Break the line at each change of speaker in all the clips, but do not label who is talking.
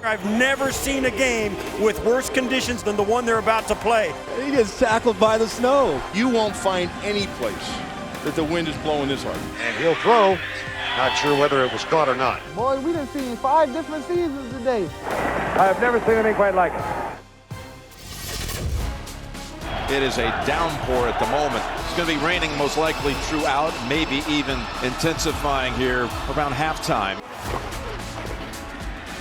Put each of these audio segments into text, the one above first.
I've never seen a game with worse conditions than the one they're about to play.
He gets tackled by the snow.
You won't find any place that the wind is blowing this hard.
And he'll throw. Not sure whether it was caught or not.
Boy, we done seen 5 different seasons today.
I have never seen anything quite like it.
It is a downpour at the moment. It's going to be raining most likely throughout, maybe even intensifying here around halftime.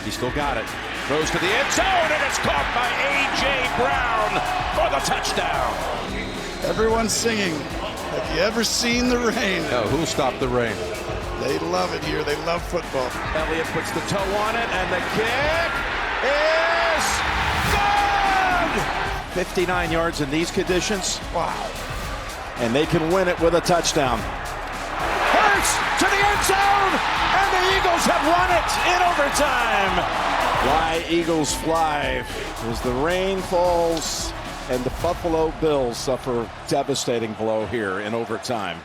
He still got it. Throws to the end zone, and it's caught by A.J. Brown for the touchdown.
Everyone's singing. Have you ever seen the rain?
No, who'll stop the rain?
They love it here. They love football.
Elliott puts the toe on it, and the kick is good! 59 yards in these conditions. Wow. And they can win it with a touchdown. Hurts to the end zone, and the Eagles have won it in overtime. Fly, Eagles, fly. As the rain falls, and the Buffalo Bills suffer a devastating blow here in overtime.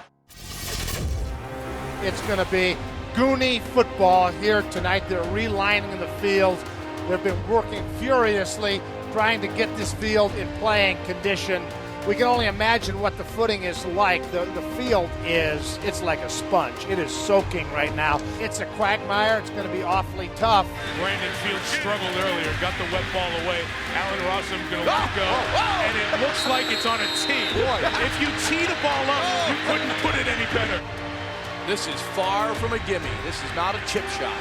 It's going to be Goonie football here tonight. They're relining the field. They've been working furiously trying to get this field in playing condition. We can only imagine what the footing is like. The field it's like a sponge. It is soaking right now. It's a quagmire. It's going to be awfully tough.
Brandon Fields struggled earlier, got the wet ball away. Allen Rossum's going to let it go, and it looks like it's on a tee. If you tee the ball up, you couldn't put it any better.
This is far from a gimme. This is not a chip shot.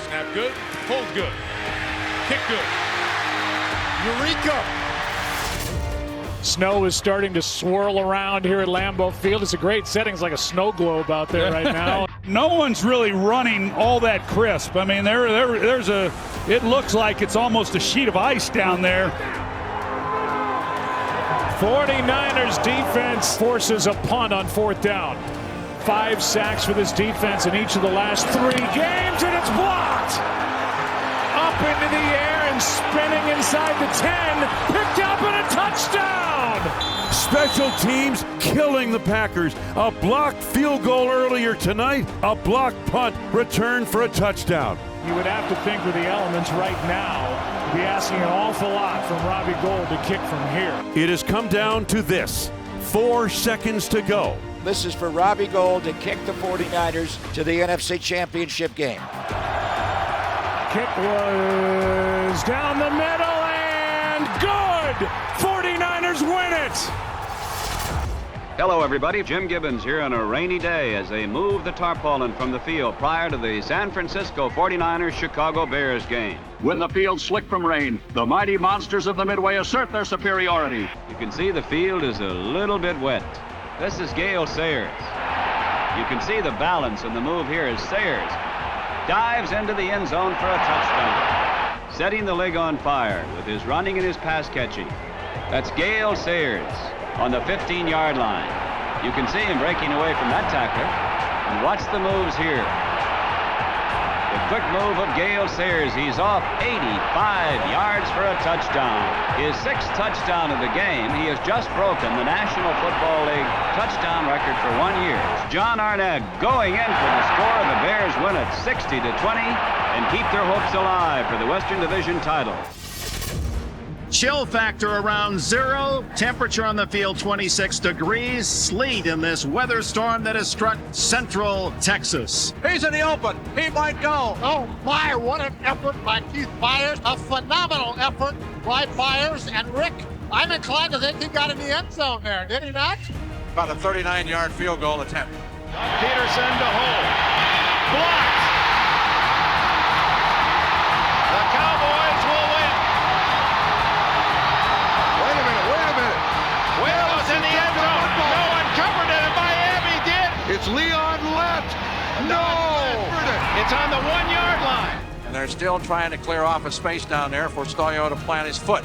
Snap good, hold good, kick good.
Eureka!
Snow is starting to swirl around here at Lambeau Field. It's a great setting. It's like a snow globe out there right now.
No one's really running all that crisp. I mean, it looks like it's almost a sheet of ice down there.
49ers defense forces a punt on 4th down. 5 sacks for this defense in each of the last 3 games, and it's blocked. Up into the air and spinning inside the 10. Picked up and a touchdown.
Special teams killing the Packers. A blocked field goal earlier tonight. A blocked punt returned for a touchdown.
You would have to think with the elements right now, be asking an awful lot from Robbie Gould to kick from here.
It has come down to this. 4 seconds to go.
This is for Robbie Gould to kick the 49ers to the NFC Championship game.
Kick was down the middle and good! 49ers win it!
Hello everybody, Jim Gibbons here on a rainy day as they move the tarpaulin from the field prior to the San Francisco 49ers Chicago Bears game.
With the field slick from rain, the mighty monsters of the Midway assert their superiority.
You can see the field is a little bit wet. This is Gale Sayers. You can see the balance in the move here as Sayers dives into the end zone for a touchdown, setting the league on fire with his running and his pass catching. That's Gale Sayers on the 15-yard line. You can see him breaking away from that tackler. And watch the moves here. The quick move of Gale Sayers. He's off 85 yards for a touchdown. His 6th touchdown of the game. He has just broken the National Football League touchdown record for 1 year. John Arnett going in for the score. The Bears win it 60-20 and keep their hopes alive for the Western Division title.
Chill factor around 0. Temperature on the field 26 degrees. Sleet in this weather storm that has struck central Texas.
He's in the open. He might go. Oh my, what an effort by Keith Byers. A phenomenal effort by Byers. And Rick, I'm inclined to think he got in the end zone there, did he not?
About a 39-yard field goal attempt.
Peterson to hold. Blocked. The Cowboys will win.
Wait a minute.
Will was in the end zone. No one covered it, and Miami did.
It's Leon left. No!
It's on the 1-yard line.
And they're still trying to clear off a space down there for Stoyo to plant his foot.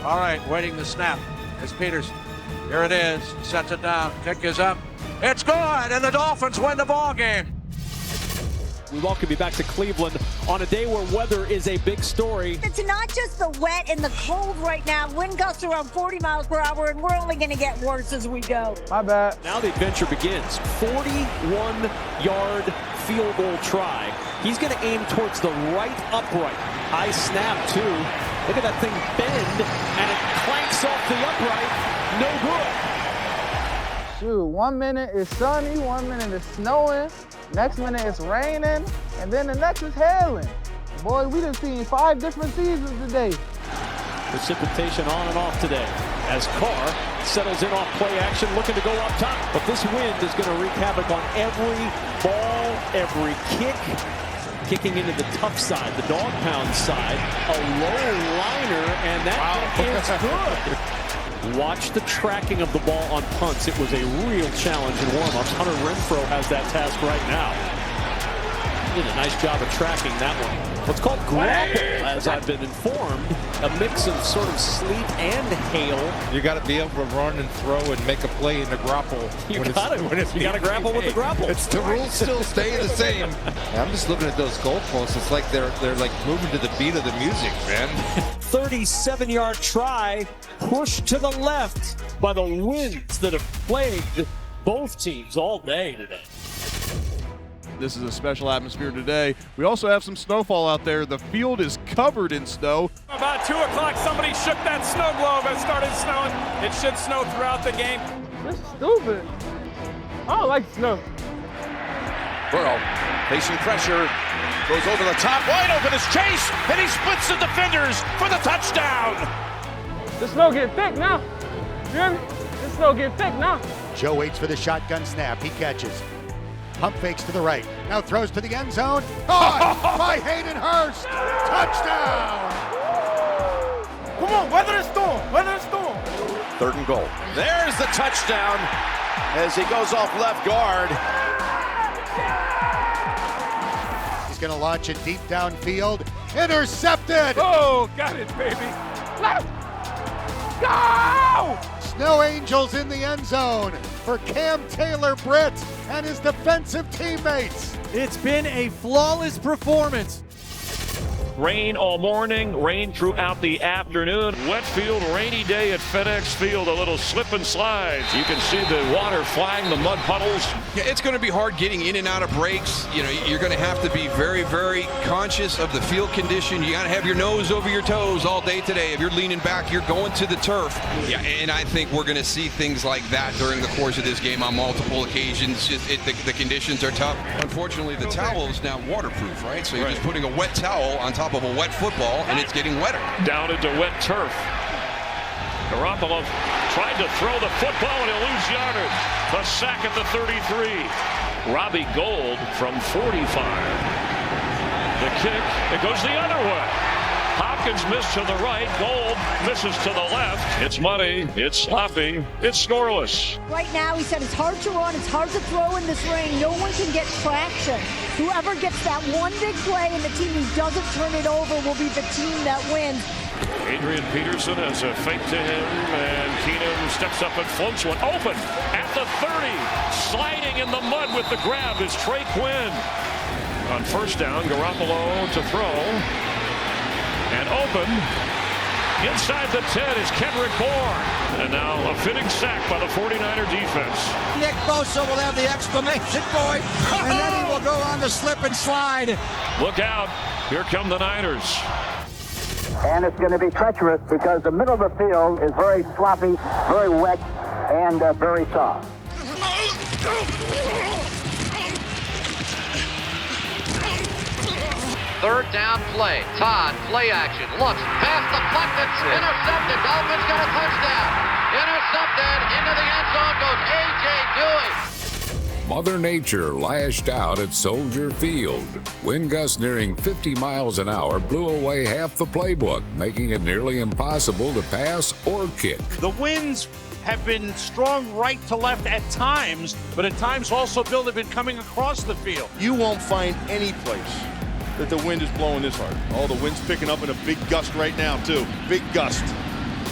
All right, waiting the snap. It's Peterson. Here it is. Sets it down. Kick is up. It's good, and the Dolphins win the ball game.
We welcome you back to Cleveland on a day where weather is a big story.
It's not just the wet and the cold right now. Wind gusts around 40 miles per hour, and we're only going to get worse as we go.
My bad.
Now the adventure begins. 41-yard field goal try. He's going to aim towards the right upright. High snap, too. Look at that thing bend, and it clanks off the upright. No good.
Shoot, 1 minute it's sunny, 1 minute it's snowing, next minute it's raining, and then the next is hailing. Boy, we done seen 5 different seasons today.
Precipitation on and off today as Carr settles in off play action, looking to go up top. But this wind is going to wreak havoc on every ball, every kick. Kicking into the tough side, the dog pound side. A low liner, and that is good. Watch the tracking of the ball on punts. It was a real challenge in warm-ups. Hunter Renfrow has that task right now. Did a nice job of tracking that one. What's called grapple, as I've been informed, a mix of sort of sleet and hail.
You got to be able to run and throw and make a play in the grapple.
You got to grapple with the grapple.
It's the rules still stay the same. I'm just looking at those goalposts. It's like they're like moving to the beat of the music, man.
37-yard try pushed to the left by the winds that have plagued both teams all day today.
This is a special atmosphere today. We also have some snowfall out there. The field is covered in snow.
About 2 o'clock, somebody shook that snow globe and started snowing. It should snow throughout the game.
This is stupid. I don't like snow.
Burrow facing pressure, goes over the top, wide open is Chase, and he splits the defenders for the touchdown.
The snow get thick now. You hear me? The snow get thick now.
Joe waits for the shotgun snap. He catches. Pump fakes to the right. Now throws to the end zone. Caught by Hayden Hurst. Touchdown.
Come on, weather the storm. Weather the storm.
3rd and goal. There's the touchdown as he goes off left guard.
He's going to launch it deep downfield. Intercepted.
Oh, got it, baby.
Let's go!
Snow Angels in the end zone for Cam Taylor-Britt and his defensive teammates.
It's been a flawless performance.
Rain all morning, rain throughout the afternoon. Wet field, rainy day at FedEx Field. A little slip and slides. You can see the water flying, the mud puddles.
Yeah, it's going to be hard getting in and out of breaks. You know, you're going to have to be very, very conscious of the field condition. You got to have your nose over your toes all day today. If you're leaning back, you're going to the turf. Yeah, and I think we're going to see things like that during the course of this game on multiple occasions. The conditions are tough. Unfortunately, the towel is now waterproof, right? So you're just putting a wet towel on top of a wet football, and it's getting wetter.
Down into wet turf. Garoppolo tried to throw the football and he'll lose yardage. The sack at the 33. Robbie Gould from 45. The kick, it goes the other way. Hopkins missed to the right. Gould misses to the left. It's muddy. It's sloppy. It's scoreless.
Right now, he said it's hard to run. It's hard to throw in this rain. No one can get traction. Whoever gets that one big play and the team who doesn't turn it over will be the team that wins.
Adrian Peterson has a fake to him, and Keenum steps up and floats one open at the 30. Sliding in the mud with the grab is Trey Quinn. On 1st down, Garoppolo to throw. And open inside the 10 is Kendrick Bourne. And now a fitting sack by the 49er defense.
Nick Bosa will have the exclamation point, and then he will go on the slip and slide.
Look out. Here come the Niners.
And it's going to be treacherous because the middle of the field is very sloppy, very wet, and very soft.
3rd down play. Todd, play action. Looks, pass deflected, intercepted. Dolphins got a touchdown. Intercepted, into the end zone goes A.J. Dewey.
Mother Nature lashed out at Soldier Field. Wind gusts nearing 50 miles an hour blew away half the playbook, making it nearly impossible to pass or kick.
The winds have been strong right to left at times, but at times also, Bill, they've been coming across the field.
You won't find any place that the wind is blowing this hard. Oh, the wind's picking up in a big gust right now, too. Big gust.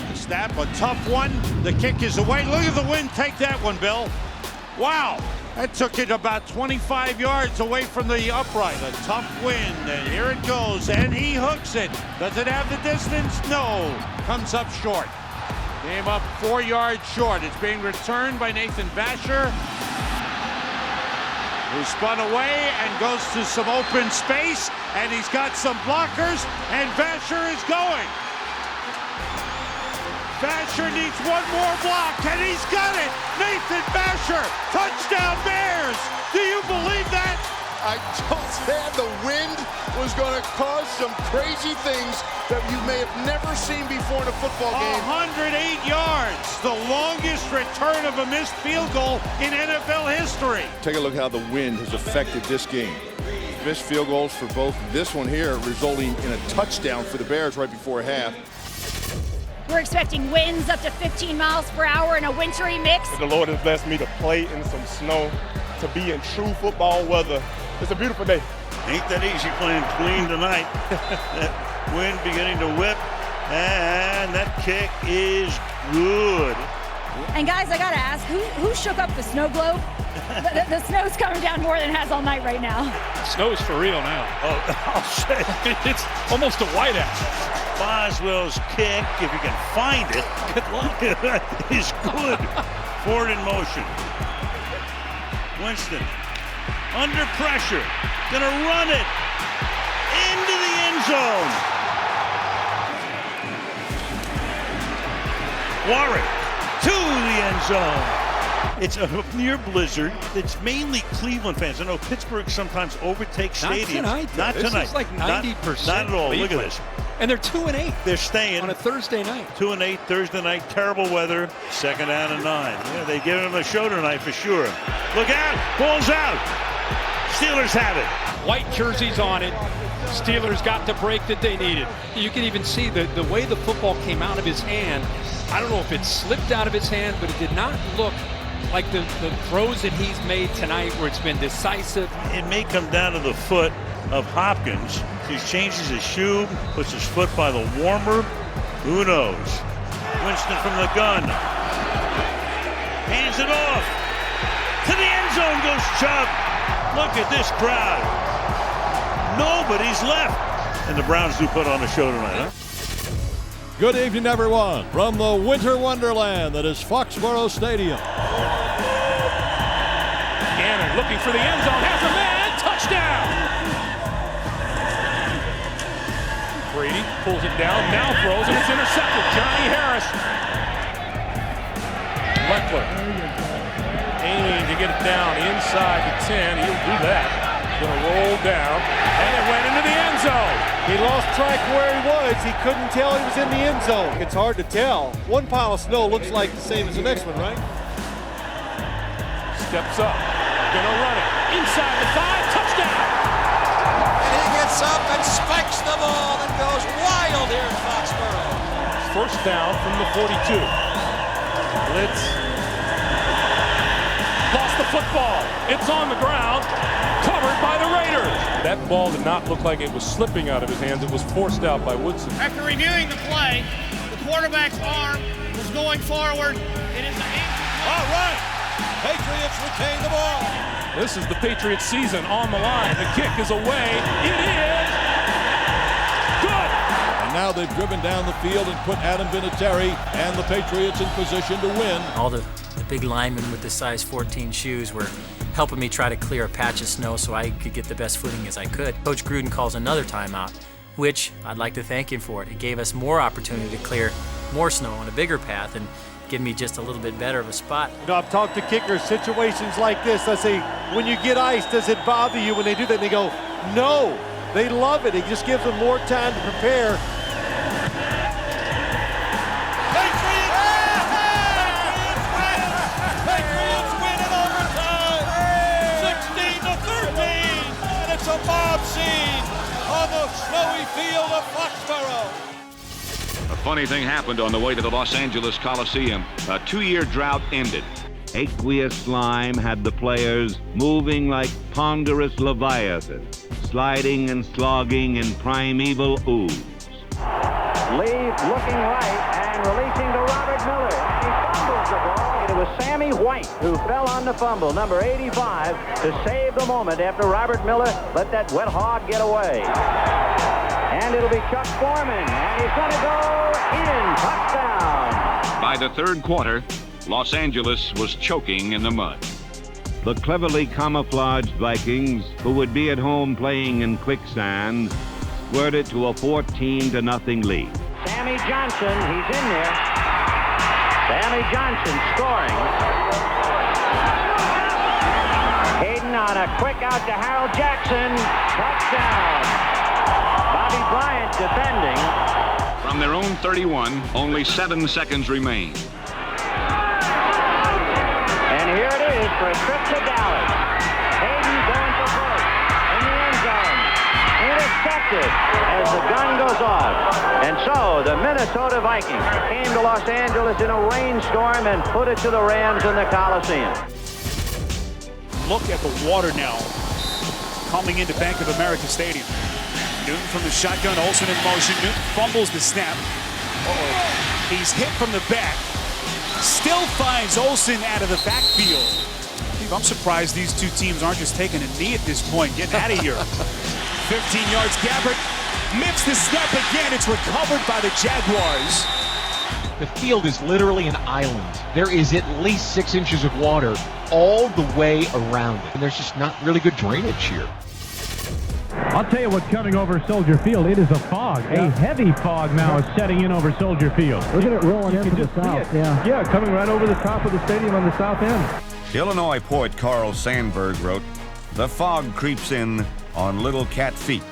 The snap, a tough one. The kick is away. Look at the wind take that one, Bill. Wow. That took it about 25 yards away from the upright. A tough wind, and here it goes, and he hooks it. Does it have the distance? No. Comes up short. Came up 4 yards short. It's being returned by Nathan Vasher.
who spun away and goes to some open space, and he's got some blockers, and Vasher is going. Vasher needs one more block, and he's got it! Nathan Vasher, touchdown Bears! Do you believe that?
I told Stan the wind was going to cause some crazy things that you may have never seen before in a football game.
108 yards, the longest return of a missed field goal in NFL history.
Take a look how the wind has affected this game. Missed field goals for both. This one here resulting in a touchdown for the Bears right before half.
We're expecting winds up to 15 miles per hour in a wintry mix.
The Lord has blessed me to play in some snow, to be in true football weather. It's a beautiful day.
Ain't that easy playing clean tonight. That wind beginning to whip, and that kick is good.
And guys, I gotta ask, who shook up the snow globe? The snow's coming down more than it has all night right now.
Snow is for real now.
Oh, I'll say.
It's almost a whiteout.
Boswell's kick, if you can find it, good luck, is good. Forward in motion. Winston, under pressure, gonna run it into the end zone. Warwick to the end zone. It's a near blizzard. It's mainly Cleveland fans. I know Pittsburgh sometimes overtakes stadiums.
Not tonight.
Not tonight.
This is like 90%.
Not at all. Look at this.
And they're 2-8.
They're staying
on a Thursday night.
2-8 Thursday night. Terrible weather. 2nd down and 9. Yeah, they've given them a show tonight for sure. Look out! Ball's out. Steelers have it.
White jerseys on it. Steelers got the break that they needed. You can even see the way the football came out of his hand. I don't know if it slipped out of his hand, but it did not look like the throws that he's made tonight where it's been decisive.
It may come down to the foot of Hopkins. He changes his shoe, puts his foot by the warmer. Who knows? Winston from the gun. Hands it off. To the end zone goes Chubb. Look at this crowd. Nobody's left. And the Browns do put on a show tonight, huh?
Good evening, everyone, from the winter wonderland that is Foxborough Stadium.
Gannon looking for the end zone, has a man, touchdown! Brady pulls it down, now throws, and it's intercepted. Johnny Harris. Leckler aiming to get it down inside the 10. He'll do that. Gonna roll down, and it went into the end zone.
He lost track where he was. He couldn't tell he was in the end zone. It's hard to tell. One pile of snow looks like the same as the next one, right?
Steps up, gonna run it. Inside the 5, touchdown!
And he gets up and spikes the ball and goes wild here in Foxborough.
First down from the 42. Blitz. Lost the football. It's on the ground. Covered by the Raiders. That ball did not look like it was slipping out of his hands. It was forced out by Woodson.
After reviewing the play, the quarterback's arm was going forward. It is the
all right. Patriots retain the ball. This is the Patriots season on the line. The kick is away. It is good.
And now they've driven down the field and put Adam Vinatieri and the Patriots in position to win.
All the big linemen with the size 14 shoes were helping me try to clear a patch of snow so I could get the best footing as I could. Coach Gruden calls another timeout, which I'd like to thank him for it. It gave us more opportunity to clear more snow on a bigger path and give me just a little bit better of a spot.
You know, I've talked to kickers, situations like this. I say, when you get ice, does it bother you when they do that? And they go, no. They love it. It just gives them more time to prepare.
A mob scene on the snowy field of Foxborough.
A funny thing happened on the way to the Los Angeles Coliseum. A 2-year drought ended.
Aqueous slime had the players moving like ponderous leviathans, sliding and slogging in primeval ooze.
Lee looking right and releasing to Robert Miller. And he fumbles the ball. It was Sammy White who fell on the fumble, number 85, to save the moment after Robert Miller let that wet hog get away. And it'll be Chuck Foreman, and he's going to go in. Touchdown.
By the third quarter, Los Angeles was choking in the mud.
The cleverly camouflaged Vikings, who would be at home playing in quicksand, squirted to a 14-0 lead.
Sammy Johnson, he's in there. Sammy Johnson scoring. Hayden on a quick out to Harold Jackson. Touchdown. Bobby Bryant defending.
From their own 31, only 7 seconds remain.
And here it is for a trip to Dallas. Hayden going for first in the end zone. Intercepted as the gun goes off. And so the Minnesota Vikings came to Los Angeles in a rainstorm and put it to the Rams in the Coliseum.
Look at the water now coming into Bank of America Stadium. Newton from the shotgun, Olsen in motion. Newton fumbles the snap. He's hit from the back. Still finds Olsen out of the backfield. Steve, I'm surprised these two teams aren't just taking a knee at this point, getting out of here. 15 yards, Gabbert missed the snap again. It's recovered by the Jaguars.
The field is literally an island. There is at least 6 inches of water all the way around it. And there's just not really good drainage here.
I'll tell you what's coming over Soldier Field. It is a fog. Yeah. A heavy fog now is setting in over Soldier Field.
Look at it rolling into the south. Yeah, coming right over the top of the stadium on the south end.
Illinois poet Carl Sandburg wrote, "The fog creeps in on little cat feet."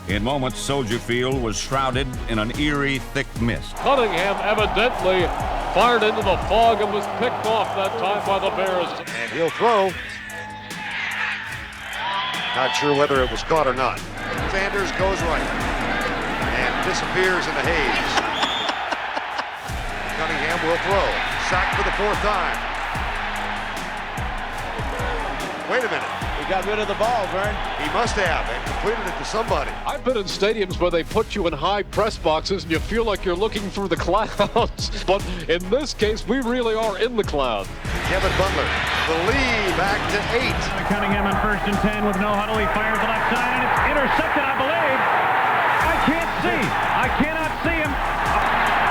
In moments, Soldier Field was shrouded in an eerie, thick mist.
Cunningham evidently fired into the fog and was picked off that time by the Bears.
And he'll throw. Not sure whether it was caught or not. Sanders goes right and disappears in the haze. Cunningham will throw. Sacked for the 4th time. Wait a minute.
He got rid of the ball, Vern.
He must have, and completed it to somebody.
I've been in stadiums where they put you in high press boxes and you feel like you're looking through the clouds. But in this case, we really are in the cloud.
Kevin Butler, the lead back to 8.
Cunningham on 1st and 10 with no huddle. He fires the left side, and it's intercepted, I believe. I can't see. I cannot see him.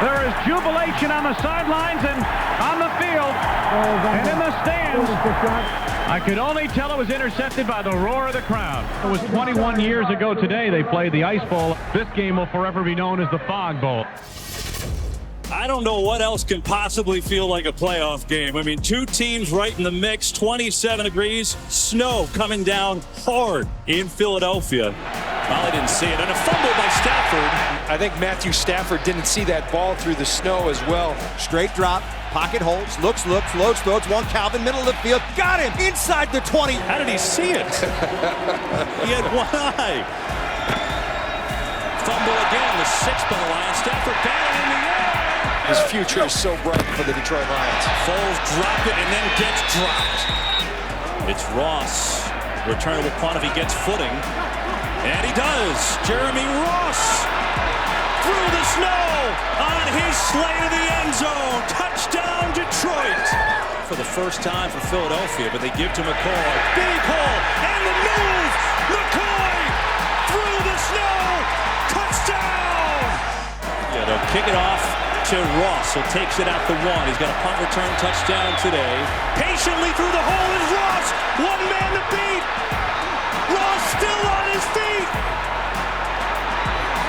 There is jubilation on the sidelines and on the field and in the stands. I could only tell it was intercepted by the roar of the crowd. It was 21 years ago today they played the Ice Bowl. This game will forever be known as the Fog Bowl.
I don't know what else can possibly feel like a playoff game. I mean, two teams right in the mix, 27 degrees, snow coming down hard in Philadelphia. Well, I didn't see it. And a fumble by Stafford.
I think Matthew Stafford didn't see that ball through the snow as well.
Straight drop, pocket holds, looks, loads, throws, one Calvin, middle of the field. Got him inside the 20.
How did he see it? He had one eye. Fumble again, the 6th by the Lions. Stafford batting in the air.
His future is so bright for the Detroit Lions.
Foles dropped it and then gets dropped. It's Ross. Returnable punt if he gets footing. And he does. Jeremy Ross through the snow on his slate of the end zone. Touchdown, Detroit. For the first time for Philadelphia, but they give to McCoy. Big hole and the move. McCoy through the snow. Touchdown. Yeah, they'll kick it off to Ross, who takes it out the 1. He's got a punt return touchdown today. Patiently through the hole is Ross. One man to beat. Ross still on his feet.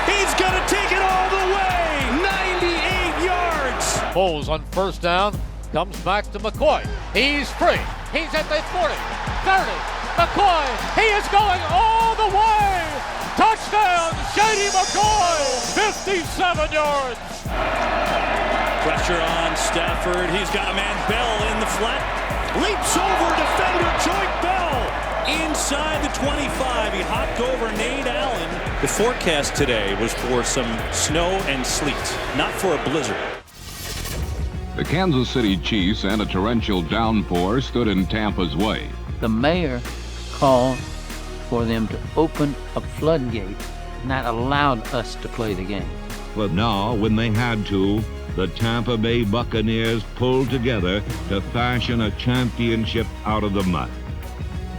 He's going to take it all the way. 98 yards.
Foles on 1st down. Comes back to McCoy. He's free. He's at the 40, 30. McCoy. He is going all the way. Touchdown, Shady McCoy. 57 yards.
Pressure on Stafford. He's got a man, Bell, in the flat. Leaps over defender Joyce Bell. Inside the 25. He hopped over Nate Allen. The forecast today was for some snow and sleet, not for a blizzard.
The Kansas City Chiefs and a torrential downpour stood in Tampa's way.
The mayor called for them to open a floodgate, and that allowed us to play the game.
But now, when they had to, the Tampa Bay Buccaneers pulled together to fashion a championship out of the mud.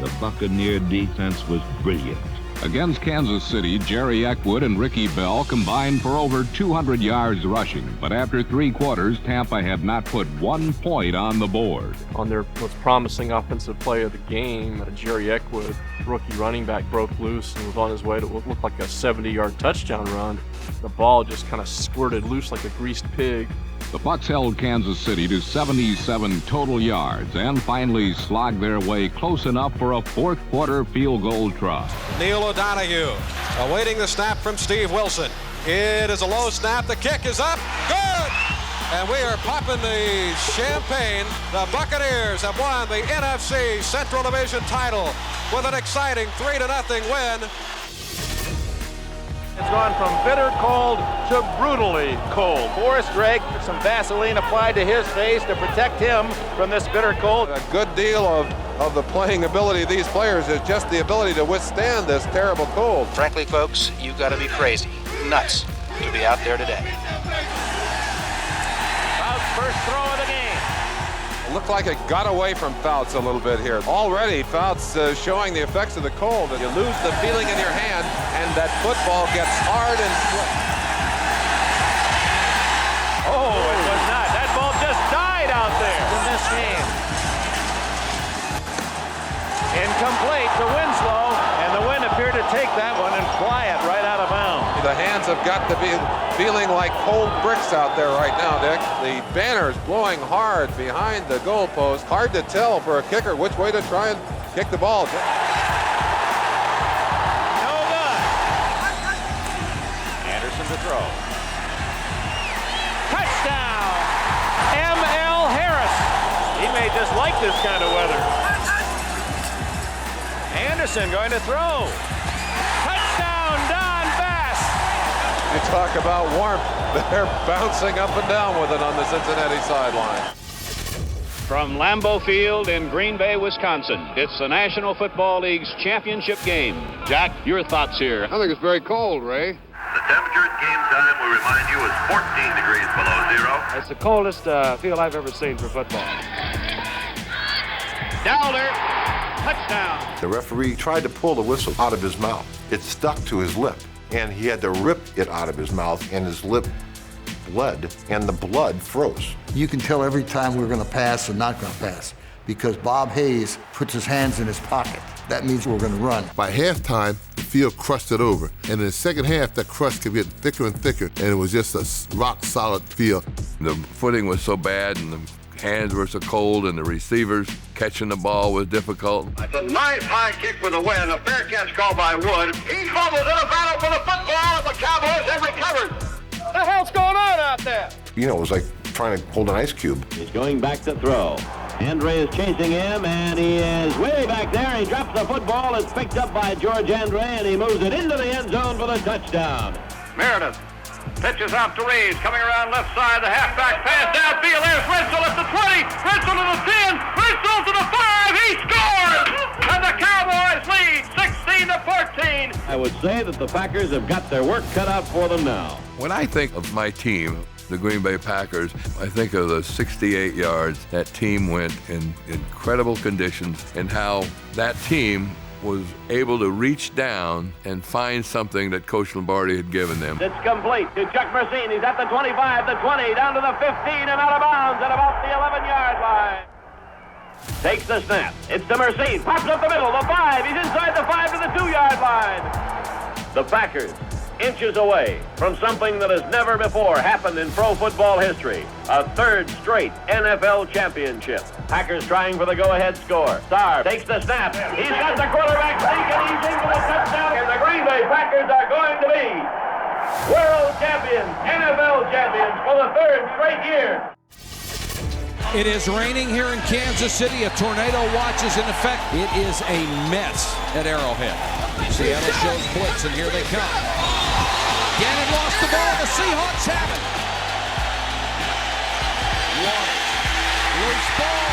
The Buccaneer defense was brilliant.
Against Kansas City, Jerry Eckwood and Ricky Bell combined for over 200 yards rushing. But after 3 quarters, Tampa had not put 1 point on the board.
On their most promising offensive play of the game, Jerry Eckwood, rookie running back, broke loose and was on his way to what looked like a 70-yard touchdown run. The ball just kind of squirted loose like a greased pig.
The Bucs held Kansas City to 77 total yards and finally slogged their way close enough for a fourth-quarter field goal try.
Neil O'Donoghue awaiting the snap from Steve Wilson. It is a low snap. The kick is up. Good! And we are popping the champagne. The Buccaneers have won the NFC Central Division title with an exciting 3-0 win.
It's gone from bitter cold to brutally cold. Forrest Drake, some Vaseline applied to his face to protect him from this bitter cold.
A good deal of the playing ability of these players is just the ability to withstand this terrible cold.
Frankly, folks, you've got to be crazy, nuts, to be out there today.
Fouts' first throw of the game.
It looked like it got away from Fouts a little bit here. Already, Fouts showing the effects of the cold. You lose the feeling in your hand, and that football gets hard and swift.
Oh, it was not. That ball just died out there in this game. Incomplete to Winslow, and the wind appeared to take that one and fly it right out of bounds.
The hands have got to be feeling like cold bricks out there right now, Dick. The banner's blowing hard behind the goalpost. Hard to tell for a kicker which way to try and kick the ball.
No good. Anderson to throw. Touchdown! M.L. Harris. He may just like this kind of weather. Anderson going to throw. Touchdown, Don Bass.
You talk about warmth. They're bouncing up and down with it on the Cincinnati sideline.
From Lambeau Field in Green Bay, Wisconsin, it's the National Football League's championship game. Jack, your thoughts here?
I think it's very cold, Ray.
The temperature at game time, we remind you, is 14 degrees below zero.
It's the coldest field I've ever seen for football.
Dowler, touchdown.
The referee tried to pull the whistle out of his mouth. It stuck to his lip, and he had to rip it out of his mouth, and his lip bled, and the blood froze.
You can tell every time we're going to pass and not going to pass because Bob Hayes puts his hands in his pocket. That means we're going to run.
By halftime, the field crusted over. And in the second half, that crust kept getting thicker and thicker, and it was just a rock-solid field.
The footing was so bad, and the hands were so cold, and the receivers catching the ball was difficult.
It's a nice high kick for the win. A fair catch called by Wood. He fumbles in a battle for the football, and the Cowboys have recovered.
What the hell's going on out there?
You know, it was like trying to hold an ice cube.
He's going back to throw. Andre is chasing him, and he is way back there. He drops the football. It's picked up by George Andre, and he moves it into the end zone for the touchdown.
Meredith pitches out to Reeves, coming around left side, the halfback pass downfield. There's Ritzel at the 20, Ritzel to the 10, Ritzel to the 5. He scores, and the Cowboys lead 16-14.
I would say that the Packers have got their work cut out for them now.
When I think of my team, the Green Bay Packers, I think of the 68 yards that team went in incredible conditions and how that team was able to reach down and find something that Coach Lombardi had given them.
It's complete to Chuck Mercine. He's at the 25, the 20, down to the 15, and out of bounds at about the 11-yard line. Takes the snap. It's to Mercine. Pops up the middle, the 5. He's inside the 5 to the 2-yard line. The Packers, inches away from something that has never before happened in pro football history. A third straight NFL championship. Packers trying for the go-ahead score. Starr takes the snap. He's got the quarterback sneak, and he's in for the touchdown. And the Green Bay Packers are going to be world champions, NFL champions for the third straight year.
It is raining here in Kansas City. A tornado watch is in effect. It is a mess at Arrowhead. Seattle shows blitz, and here they come. Gannon lost the ball. The Seahawks have it. Loose ball.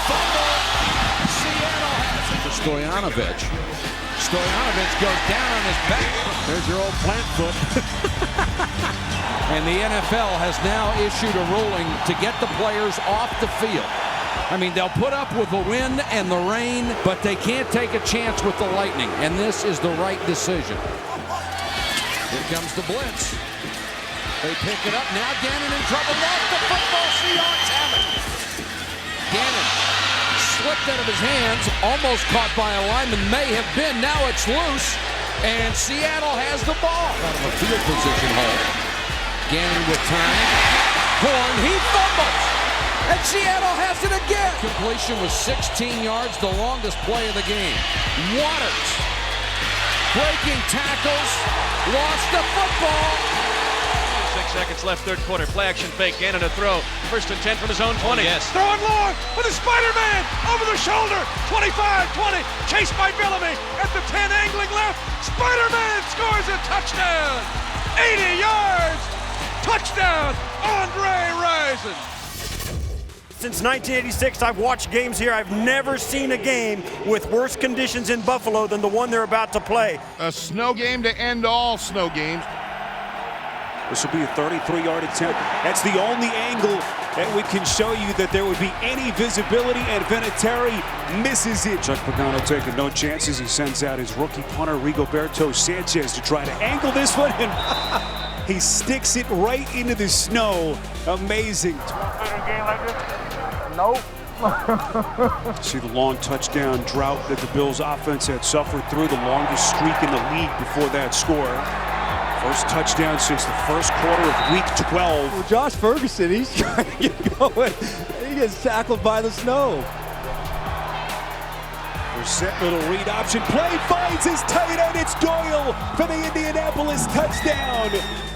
Fumble. Seattle has it. Stoyanovich. Stoyanovich goes down on his back. There's your old plant foot. And the NFL has now issued a ruling to get the players off the field. I mean, they'll put up with the wind and the rain, but they can't take a chance with the lightning, and this is the right decision. Here comes the blitz. They pick it up. Now Gannon in trouble. Lost the football. Seahawks have it. Gannon slipped out of his hands, almost caught by a lineman. May have been. Now it's loose, and Seattle has the ball. Out of a field position hole. Gannon with time. Horn, he fumbles. And Seattle has it again. Completion was 16 yards, the longest play of the game. Waters breaking tackles, lost the football.
6 seconds left, third quarter. Play action fake. Gannon to throw. First and 10 from his own 20. Yes. Throwing long with a Spider-Man over the shoulder. 25-20. Chased by Bellamy at the 10, angling left. Spider-Man scores a touchdown. 80 yards. Touchdown. Andre Rison.
Since 1986, I've watched games here. I've never seen a game with worse conditions in Buffalo than the one they're about to play.
A snow game to end all snow games.
This will be a 33-yard attempt. That's the only angle that we can show you that there would be any visibility, and Vinatieri misses it. Chuck Pagano taking no chances. He sends out his rookie punter, Rigoberto Sanchez, to try to angle this one, and he sticks it right into the snow. Amazing.
Nope.
See the long touchdown drought that the Bills offense had suffered through, the longest streak in the league before that score. First touchdown since the first quarter of week 12.
Well, Josh Ferguson, he's trying to get going. He gets tackled by the snow.
Set little read option play, finds his tight end. It's Doyle for the Indianapolis touchdown.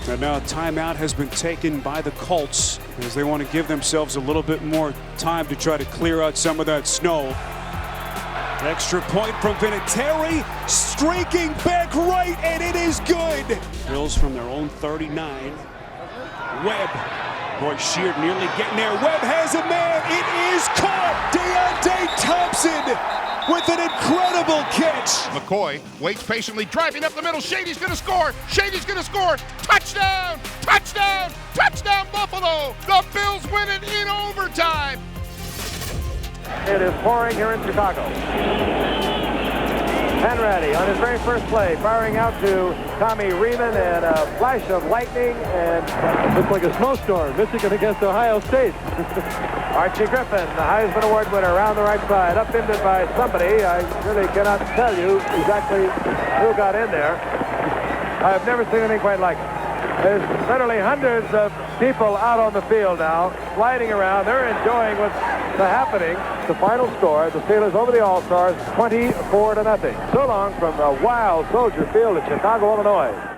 And now a timeout has been taken by the Colts as they want to give themselves a little bit more time to try to clear out some of that snow. Extra point from Vinatieri, streaking back right, and it is good. Bills from their own 39. Webb. Roy Sheard nearly getting there. Webb has a man. It is caught. Deontay Thompson with an incredible catch.
McCoy waits patiently, driving up the middle. Shady's going to score. Shady's going to score. Touchdown! Touchdown! Touchdown, Buffalo! The Bills win it in overtime.
It is pouring here in Chicago. Hanratty on his very first play, firing out to Tommy Riemann, and a flash of lightning, and looks like a snowstorm. Michigan against Ohio State. Archie Griffin, the Heisman Award winner, around the right side, upended by somebody. I really cannot tell you exactly who got in there. I have never seen anything quite like it. There's literally hundreds of people out on the field now, sliding around. They're enjoying what's happening. The final score, the Steelers over the All-Stars, 24-0. So long from the Wild Soldier Field in Chicago, Illinois.